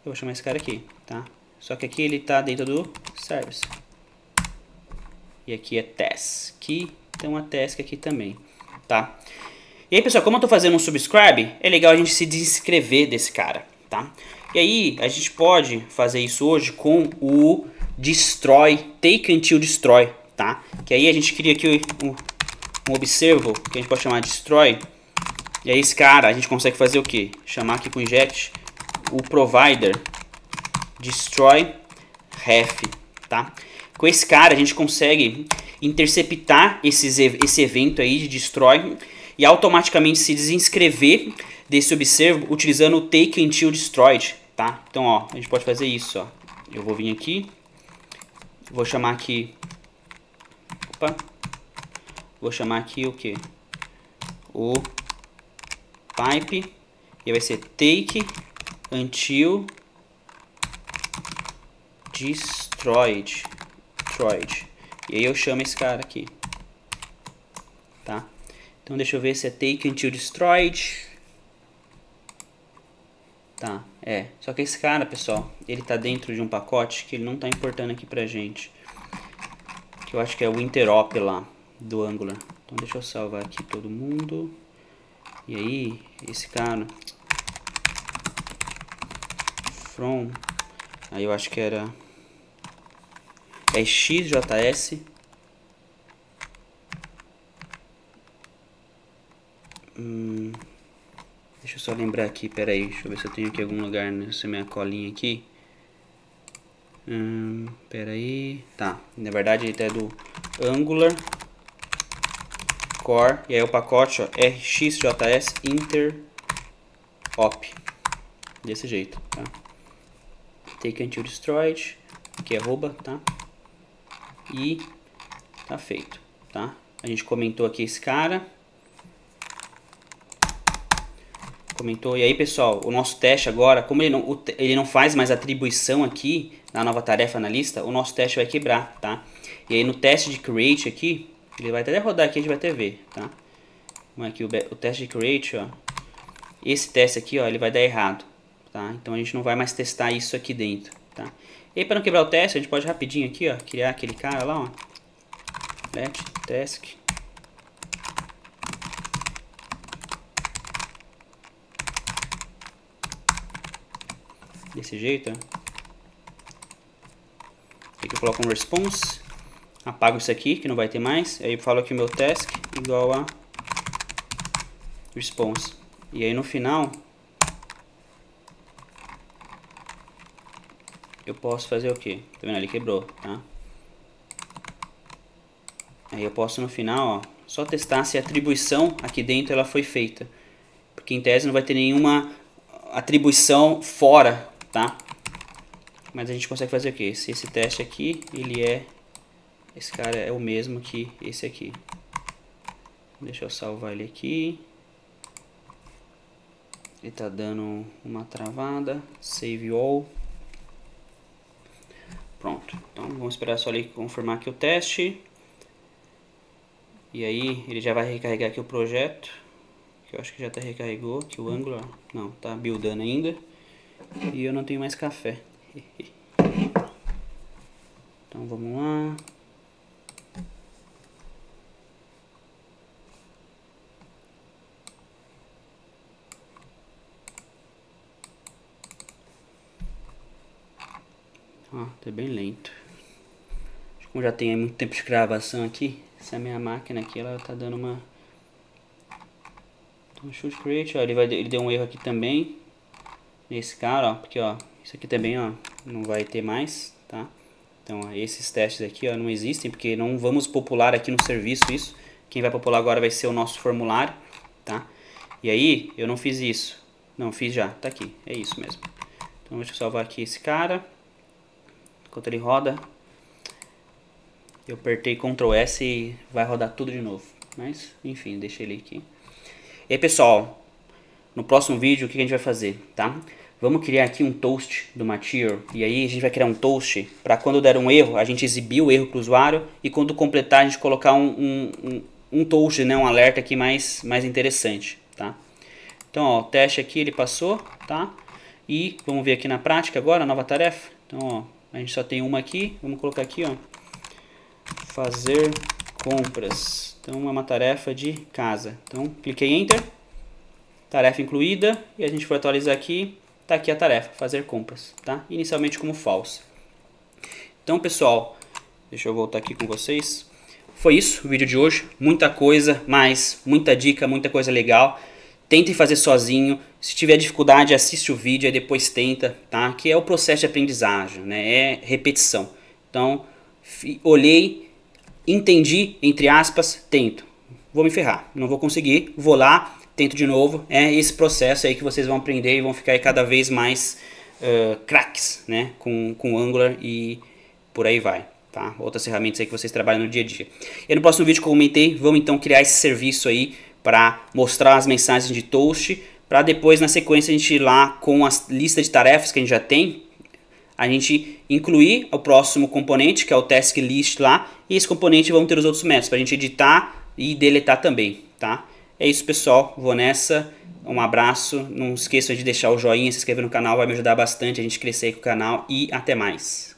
Eu vou chamar esse cara aqui, tá? Só que aqui ele tá dentro do service. E aqui é task. Então a task aqui também, tá? E aí, pessoal, como eu tô fazendo um subscribe, é legal a gente se desinscrever desse cara, tá? E aí, a gente pode fazer isso hoje com o destroy, take until destroy, tá? Que aí a gente cria aqui um observable, que a gente pode chamar de destroy. E aí esse cara, a gente consegue fazer o que? Chamar aqui com inject o provider destroy ref, tá? Com esse cara a gente consegue interceptar esse evento aí de destroy e automaticamente se desinscrever desse observable utilizando o take until destroyed, tá? Então, ó, a gente pode fazer isso, ó. Eu vou vir aqui, vou chamar aqui, opa, vou chamar aqui o que? O pipe, e vai ser take until destroyed. E aí eu chamo esse cara aqui, tá? Então deixa eu ver se é take until destroyed. Tá, só que esse cara, pessoal, ele tá dentro de um pacote que ele não tá importando aqui pra gente, que eu acho que é o interop lá do Angular. Então deixa eu salvar aqui todo mundo. E aí, esse cara from, aí eu acho que era XJS. Deixa eu só lembrar aqui, peraí, deixa eu ver se eu tenho aqui algum lugar nessa minha colinha aqui. Peraí, tá, na verdade ele é do Angular Core, e aí o pacote, ó, RxJS interop, desse jeito, tá? Take until destroyed, que é arroba, tá? E tá feito, tá? A gente comentou aqui esse cara. Comentou. E aí, pessoal, o nosso teste agora, como ele não faz mais atribuição aqui na nova tarefa na lista, o nosso teste vai quebrar, tá? E aí no teste de create aqui, ele vai até rodar aqui, a gente vai até ver, tá? Vamos aqui o teste de create, ó. Esse teste aqui, ó, ele vai dar errado, tá? Então a gente não vai mais testar isso aqui dentro, tá? E aí, para não quebrar o teste, a gente pode rapidinho aqui, ó, criar aquele cara lá, ó, let task. Desse jeito, ó. Aqui eu coloco um response, apago isso aqui que não vai ter mais, aí eu falo aqui o meu task igual a response. E aí no final eu posso fazer o que? Tá vendo? Ele quebrou, tá? Aí eu posso no final, ó, só testar se a atribuição aqui dentro ela foi feita, porque em tese não vai ter nenhuma atribuição fora, tá? Mas a gente consegue fazer o que? Se esse teste aqui, esse cara é o mesmo que esse aqui. Deixa eu salvar ele aqui. Ele tá dando uma travada. Save all. Pronto. Então vamos esperar só ele confirmar aqui o teste. E aí ele já vai recarregar aqui o projeto. Que eu acho que já até recarregou. Aqui o Angular. Não, tá buildando ainda. E eu não tenho mais café. Então vamos lá. Ó, tá bem lento. Como já tem muito tempo de gravação aqui, essa minha máquina aqui, ela tá dando uma... Então, should create, ó, ele deu um erro aqui também. Nesse cara, ó, porque ó, isso aqui também, ó, não vai ter mais, tá? Então, ó, esses testes aqui, ó, não existem, porque não vamos popular aqui no serviço isso. Quem vai popular agora vai ser o nosso formulário, tá? E aí, eu não fiz isso. Não, fiz já, tá aqui, é isso mesmo. Então, deixa eu salvar aqui esse cara. Enquanto ele roda, eu apertei Ctrl S e vai rodar tudo de novo. Mas, enfim, deixa ele aqui. E aí, pessoal, no próximo vídeo, o que a gente vai fazer, tá? Vamos criar aqui um toast do Material. E aí a gente vai criar um toast para quando der um erro, a gente exibir o erro para o usuário. E quando completar, a gente colocar um toast, né, um alerta aqui mais interessante, tá? Então, ó, o teste aqui ele passou, tá? E vamos ver aqui na prática agora, a nova tarefa. Então, ó, a gente só tem uma aqui. Vamos colocar aqui, ó, fazer compras. Então, é uma tarefa de casa. Então, cliquei em Enter. Tarefa incluída. E a gente for atualizar aqui. Tá aqui a tarefa, fazer compras, tá? Inicialmente como false. Então, pessoal, deixa eu voltar aqui com vocês. Foi isso o vídeo de hoje. Muita coisa, mas muita dica, muita coisa legal. Tentem fazer sozinho. Se tiver dificuldade, assiste o vídeo e depois tenta, tá? Que é o processo de aprendizagem, né? É repetição. Então, olhei, entendi, entre aspas, tento. Vou me ferrar, não vou conseguir, vou lá, tento de novo. É esse processo aí que vocês vão aprender e vão ficar aí cada vez mais craques, né? Com Angular e por aí vai. Tá? Outras ferramentas aí que vocês trabalham no dia a dia. E no próximo vídeo que eu comentei, vamos então criar esse serviço aí para mostrar as mensagens de toast, para depois na sequência a gente ir lá com a lista de tarefas que a gente já tem, a gente incluir o próximo componente, que é o task list lá, e esse componente vamos ter os outros métodos, para a gente editar e deletar também, tá? É isso, pessoal, vou nessa, um abraço, não esqueça de deixar o joinha, se inscrever no canal, vai me ajudar bastante a gente crescer aí com o canal e até mais.